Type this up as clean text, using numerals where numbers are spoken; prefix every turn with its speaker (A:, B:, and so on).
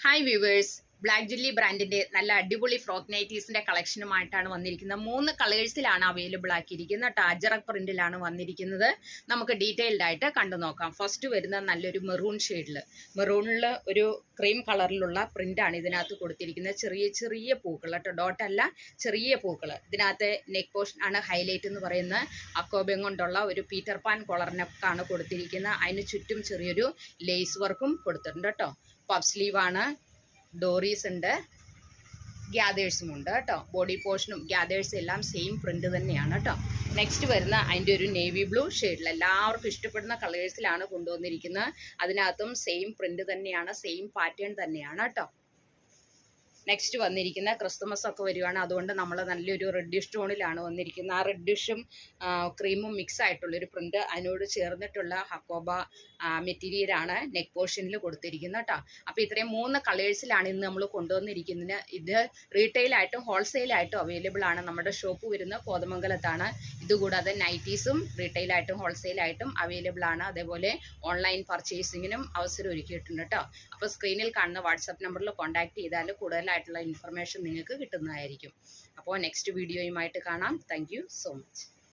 A: Hi viewers, black ജില്ലി ബ്രാൻഡിന്റെ നല്ല അടിപൊളി ഫ്രോക്ക് നൈറ്റീസിന്റെ കളക്ഷനുമായിട്ടാണ് വന്നിരിക്കുന്നത്. 3 കളേഴ്സിലാണ് അവൈലബിൾ ആക്കിയിരിക്കുന്നത് കേട്ടോ. അജറക് പ്രിന്റിലാണ് വന്നിരിക്കുന്നത്. നമുക്ക് ഡീറ്റെയിൽഡ് ആയിട്ട് കണ്ടു നോക്കാം. ഫസ്റ്റ് വരുന്നത് നല്ലൊരു മെറൂൺ മെറൂണിൽ ഒരു ക്രീം കളറിലുള്ള പ്രിന്റാണ് ഇതിനകത്ത് കൊടുത്തിരിക്കുന്നത്. ചെറിയ ചെറിയ പൂക്കൾ കേട്ടോ, ഡോട്ടല്ല, ചെറിയ പൂക്കൾ. ഇതിനകത്ത് നെക്ക് പോർഷൻ ആണ് ഹൈലൈറ്റ് എന്ന് പറയുന്നത്. അക്കോബം കൊണ്ടുള്ള ഒരു പീറ്റർ പാൻ കോളറിനൊക്കെയാണ് കൊടുത്തിരിക്കുന്നത്. അതിന് ചുറ്റും ചെറിയൊരു ലേസ് വർക്കും കൊടുത്തിട്ടുണ്ട് കേട്ടോ. പഫ് സ്ലീവ് ആണ്, ഡോറീസ് ഉണ്ട്, ഗ്യാദേഴ്സും ഉണ്ട് കേട്ടോ. ബോഡി പോർഷനും ഗ്യാദേഴ്സും എല്ലാം സെയിം പ്രിന്റ് തന്നെയാണ് കേട്ടോ. നെക്സ്റ്റ് വരുന്ന അതിൻ്റെ ഒരു നേവി ബ്ലൂ ഷെയ്ഡിൽ എല്ലാവർക്കും ഇഷ്ടപ്പെടുന്ന കളേഴ്സിലാണ് കൊണ്ടുവന്നിരിക്കുന്നത്. അതിനകത്തും സെയിം പ്രിന്റ് തന്നെയാണ്, സെയിം പാറ്റേൺ തന്നെയാണ് കേട്ടോ. നെക്സ്റ്റ് വന്നിരിക്കുന്ന ക്രിസ്തുമസ് ഒക്കെ വരുവാണ്, അതുകൊണ്ട് നമ്മൾ നല്ലൊരു റെഡിഷ് ടോണിലാണ് വന്നിരിക്കുന്നത്. ആ റെഡിഷും ക്രീമും മിക്സ് ആയിട്ടുള്ളൊരു പ്രിന്റ്, അതിനോട് ചേർന്നിട്ടുള്ള ഹക്കോബ മെറ്റീരിയലാണ് നെക്ക് പോർഷനിൽ കൊടുത്തിരിക്കുന്നത് കേട്ടോ. അപ്പോൾ ഇത്രയും 3 കളേഴ്സിലാണ് ഇന്ന് നമ്മൾ കൊണ്ടുവന്നിരിക്കുന്നത്. ഇത് റീറ്റെയിലായിട്ടും ഹോൾസെയിലായിട്ടും അവൈലബിൾ ആണ്. നമ്മുടെ ഷോപ്പ് വരുന്നത് കോതമംഗലത്താണ്. ഇതുകൂടാതെ നൈറ്റീസും റീറ്റെയിലായിട്ടും ഹോൾസെയിലായിട്ടും അവൈലബിൾ ആണ്. അതേപോലെ ഓൺലൈൻ പർച്ചേസിങ്ങിനും അവസരം ഒരുക്കിയിട്ടുണ്ട് കേട്ടോ. അപ്പോൾ സ്ക്രീനിൽ കാണുന്ന വാട്സാപ്പ് നമ്പറിൽ കോൺടാക്ട് ചെയ്താൽ കൂടുതലായിട്ടുള്ള ഇൻഫർമേഷൻ നിങ്ങൾക്ക് കിട്ടുന്നതായിരിക്കും. അപ്പോൾ നെക്സ്റ്റ് വീഡിയോയുമായിട്ട് കാണാം. Thank you so much.